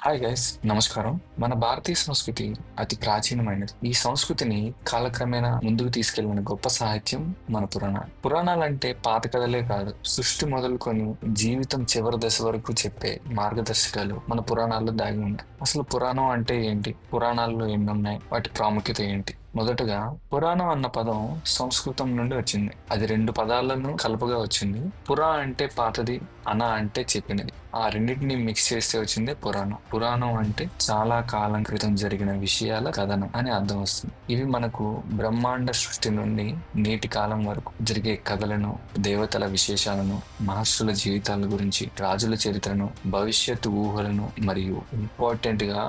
Hi guys, నమస్కారం. మన భారతీయ సంస్కృతి అతి ప్రాచీనమైనది. ఈ సంస్కృతిని కాలక్రమేణా ముందుకు తీసుకెళ్లిన గొప్ప సాహిత్యం మన పురాణాలు. పురాణాలంటే పాత కథలే కాదు, సృష్టి మొదలుకొని జీవితం చివరి దశ వరకు చెప్పే మార్గదర్శకాలు మన పురాణాల్లో దాగి ఉన్నాయి. అసలు పురాణం అంటే ఏంటి? పురాణాల్లో ఎన్ని ఉన్నాయి? వాటి ప్రాముఖ్యత ఏంటి? మొదటగా పురాణం అన్న పదం సంస్కృతం నుండి వచ్చింది. అది రెండు పదాలను కలుపుగా వచ్చింది. పురా అంటే పాతది, అన అంటే చెప్పినది. ఆ రెండింటిని మిక్స్ చేస్తే వచ్చిందే పురాణం. పురాణం అంటే చాలా కాలం క్రితం జరిగిన విషయాల కథనం అని అర్థం వస్తుంది. ఇవి మనకు బ్రహ్మాండ సృష్టి నుండి నేటి కాలం వరకు జరిగే కథలను, దేవతల విశేషాలను, మహర్షుల జీవితాల గురించి, రాజుల చరిత్రను, భవిష్యత్తు ఊహలను మరియు ఇంపార్టెంట్ గా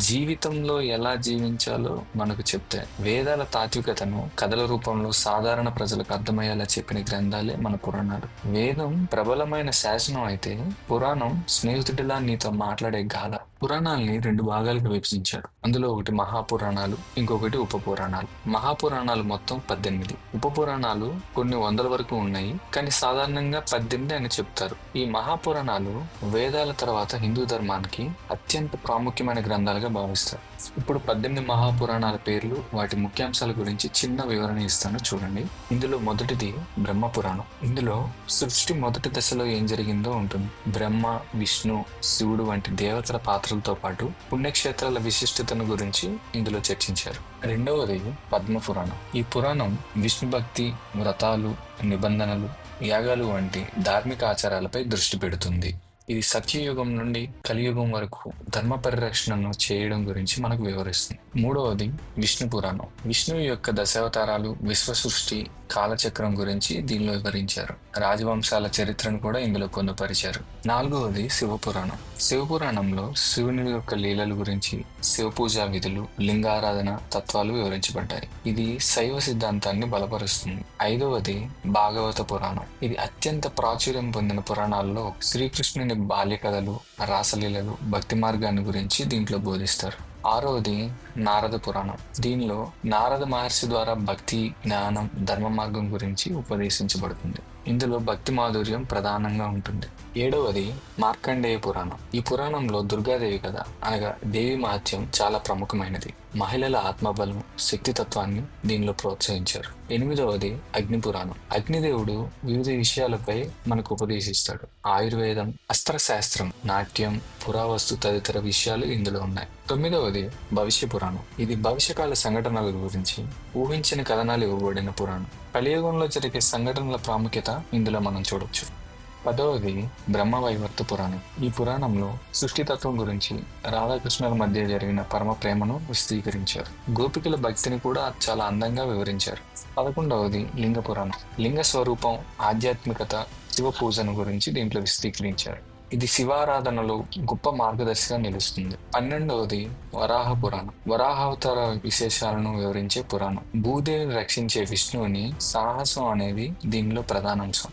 జీవితంలో ఎలా జీవించాలో మనకు చెప్తాయి. వేదాల తాత్వికతను కథల రూపంలో సాధారణ ప్రజలకు అర్థమయ్యేలా చెప్పిన గ్రంథాలే మన పురాణాలు. వేదం ప్రబలమైన శాసనం అయితే పురాణం స్నేహితుడిలా నీతో మాట్లాడే గాథ. పురాణాల్ని రెండు భాగాలుగా విభజించారు. అందులో ఒకటి మహాపురాణాలు, ఇంకొకటి ఉపపురాణాలు. మహాపురాణాలు మొత్తం 18, ఉపపురాణాలు కొన్ని వందల వరకు ఉన్నాయి, కానీ సాధారణంగా 18 అని చెప్తారు. ఈ మహాపురాణాలు వేదాల తర్వాత హిందూ ధర్మానికి అత్యంత ప్రాముఖ్యమైన గ్రంథాలుగా భావిస్తారు. ఇప్పుడు 18 మహాపురాణాల పేర్లు, వాటి ముఖ్యాంశాల గురించి చిన్న వివరణ ఇస్తాను, చూడండి. ఇందులో మొదటిది బ్రహ్మ పురాణం. ఇందులో సృష్టి మొదటి దశలో ఏం జరిగిందో ఉంటుంది. బ్రహ్మ, విష్ణు, శివుడు వంటి దేవతల పాత్రలతో పాటు పుణ్యక్షేత్రాల విశిష్టతను గురించి ఇందులో చర్చించారు. రెండవది పద్మ పురాణం. ఈ పురాణం విష్ణు భక్తి, వ్రతాలు, నిబంధనలు, యాగాలు వంటి ధార్మిక ఆచారాలపై దృష్టి పెడుతుంది. ఇది సత్యయుగం నుండి కలియుగం వరకు ధర్మ పరిరక్షణను చేయడం గురించి మనకు వివరిస్తుంది. మూడవది విష్ణు పురాణం. విష్ణువు యొక్క దశావతారాలు, విశ్వ సృష్టి, కాలచక్రం గురించి దీనిలో వివరించారు. రాజవంశాల చరిత్రను కూడా ఇందులో పొందుపరిచారు. నాలుగవది శివపురాణం. శివపురాణంలో శివుని యొక్క లీలల గురించి, శివ పూజా విధులు, లింగారాధన తత్వాలు వివరించబడ్డాయి. ఇది శైవ సిద్ధాంతాన్ని బలపరుస్తుంది. ఐదవది భాగవత పురాణం. ఇది అత్యంత ప్రాచుర్యం పొందిన పురాణాల్లో శ్రీకృష్ణుని బాల్య కథలు, రాసలీలలు, భక్తి మార్గాన్ని గురించి దీంట్లో బోధిస్తారు. ఆరవది నారద పురాణం. దీనిలో నారద మహర్షి ద్వారా భక్తి, జ్ఞానం, ధర్మ మార్గం గురించి ఉపదేశించబడుతుంది. ఇందులో భక్తి మాధుర్యం ప్రధానంగా ఉంటుంది. ఏడవది మార్కండేయ పురాణం. ఈ పురాణంలో దుర్గాదేవి కథ అనగా దేవి మహత్యం చాలా ప్రముఖమైనది. మహిళల ఆత్మబలం, శక్తితత్వాన్ని దీనిలో ప్రోత్సహించారు. ఎనిమిదవది అగ్ని పురాణం. అగ్నిదేవుడు వివిధ విషయాలపై మనకు ఉపదేశిస్తాడు. ఆయుర్వేదం, అస్త్రశాస్త్రం, నాట్యం, పురావస్తు తదితర విషయాలు ఇందులో ఉన్నాయి. తొమ్మిదవది భవిష్య పురాణం. ఇది భవిష్యకాల సంఘటనల గురించి ఊహించని కథనాలు ఇవ్వబడిన పురాణం. కలియుగంలో జరిగే సంఘటనల ప్రాముఖ్యత ఇందులో మనం చూడొచ్చు. 10వది బ్రహ్మవైవర్త పురాణం. ఈ పురాణంలో సృష్టితత్వం గురించి, రాధాకృష్ణుల మధ్య జరిగిన పరమ ప్రేమను విశదీకరించారు. గోపికల భక్తిని కూడా చాలా అందంగా వివరించారు. 11వది లింగ పురాణం. లింగ స్వరూపం, ఆధ్యాత్మికత, శివ పూజను గురించి దీంట్లో విశదీకరించారు. ఇది శివారాధనలో గొప్ప మార్గదర్శిగా నిలుస్తుంది. 12వది వరాహ పురాణం. వరాహావతార విశేషాలను వివరించే పురాణం. భూదేవిని రక్షించే విష్ణువుని సాహసం అనేది దీనిలో ప్రధానాంశం.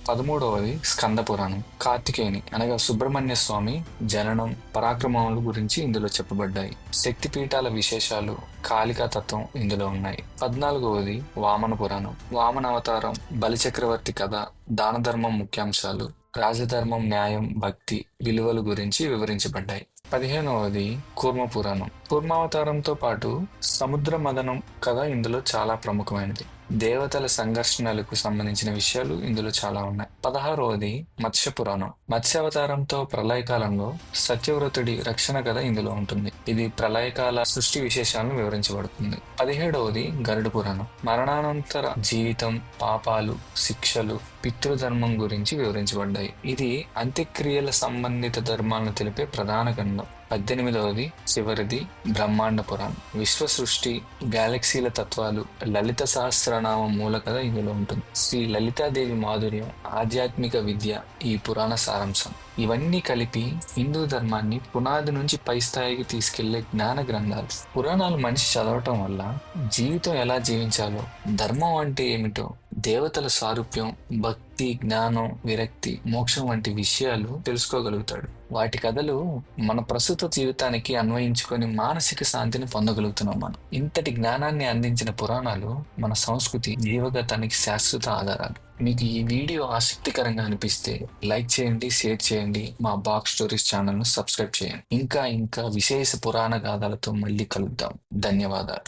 13వది స్కంద పురాణం. కార్తికేయుని అనగా సుబ్రహ్మణ్య స్వామి జననం, పరాక్రమముల గురించి ఇందులో చెప్పబడ్డాయి. శక్తి పీఠాల విశేషాలు, కాళికా తత్వం ఇందులో ఉన్నాయి. 14వది వామన పురాణం. వామన అవతారం, బలిచక్రవర్తి కథ, దాన ధర్మం ముఖ్యాంశాలు, రాజధర్మం, న్యాయం, భక్తి విలువల గురించి వివరించబడ్డాయి. 15వది కూర్మ పురాణం. కూర్మావతారంతో పాటు సముద్ర మదనం కథ ఇందులో చాలా ప్రముఖమైనది. దేవతల సంఘర్షణలకు సంబంధించిన విషయాలు ఇందులో చాలా ఉన్నాయి. 16వది మత్స్య పురాణం. మత్స్యావతారంతో ప్రళయకాలంలో సత్యవ్రతుడి రక్షణ కథ ఇందులో ఉంటుంది. ఇది ప్రళయకాల సృష్టి విశేషాలను వివరించబడుతుంది. 17వది గరుడ పురాణం. మరణానంతర జీవితం, పాపాలు, శిక్షలు, పితృధర్మం గురించి వివరించబడ్డాయి. ఇది అంత్యక్రియల సంబంధిత ధర్మాలను తెలిపే ప్రధాన గ్రంథం. 18వది చివరిది బ్రహ్మాండ పురాణం. విశ్వ సృష్టి, గ్యాలక్సీల తత్వాలు, లలిత సహస్రనామ మూల కథ ఇందులో ఉంటుంది. శ్రీ లలితాదేవి మాధుర్యం, ఆధ్యాత్మిక విద్య ఈ పురాణ సారాంశం. ఇవన్నీ కలిపి హిందూ ధర్మాన్ని పునాది నుంచి పై స్థాయికి తీసుకెళ్లే జ్ఞాన గ్రంథాలు. పురాణాలు మనిషి చదవటం వల్ల జీవితం ఎలా జీవించాలో, ధర్మం అంటే ఏమిటో, దేవతల సారూప్యం, భక్తి, భక్తి, జ్ఞానం, విరక్తి, మోక్షం వంటి విషయాలు తెలుసుకోగలుగుతాడు. వాటి కథలు మన ప్రస్తుత జీవితానికి అన్వయించుకొని మానసిక శాంతిని పొందగలుగుతున్నాం మనం. ఇంతటి జ్ఞానాన్ని అందించిన పురాణాలు మన సంస్కృతి జీవగతానికి శాశ్వత ఆధారాలు. మీకు ఈ వీడియో ఆసక్తికరంగా అనిపిస్తే లైక్ చేయండి, షేర్ చేయండి, మా బాక్స్ స్టోరీస్ ఛానల్ను సబ్స్క్రైబ్ చేయండి. ఇంకా ఇంకా విశేష పురాణ గాథలతో మళ్ళీ కలుద్దాం. ధన్యవాదాలు.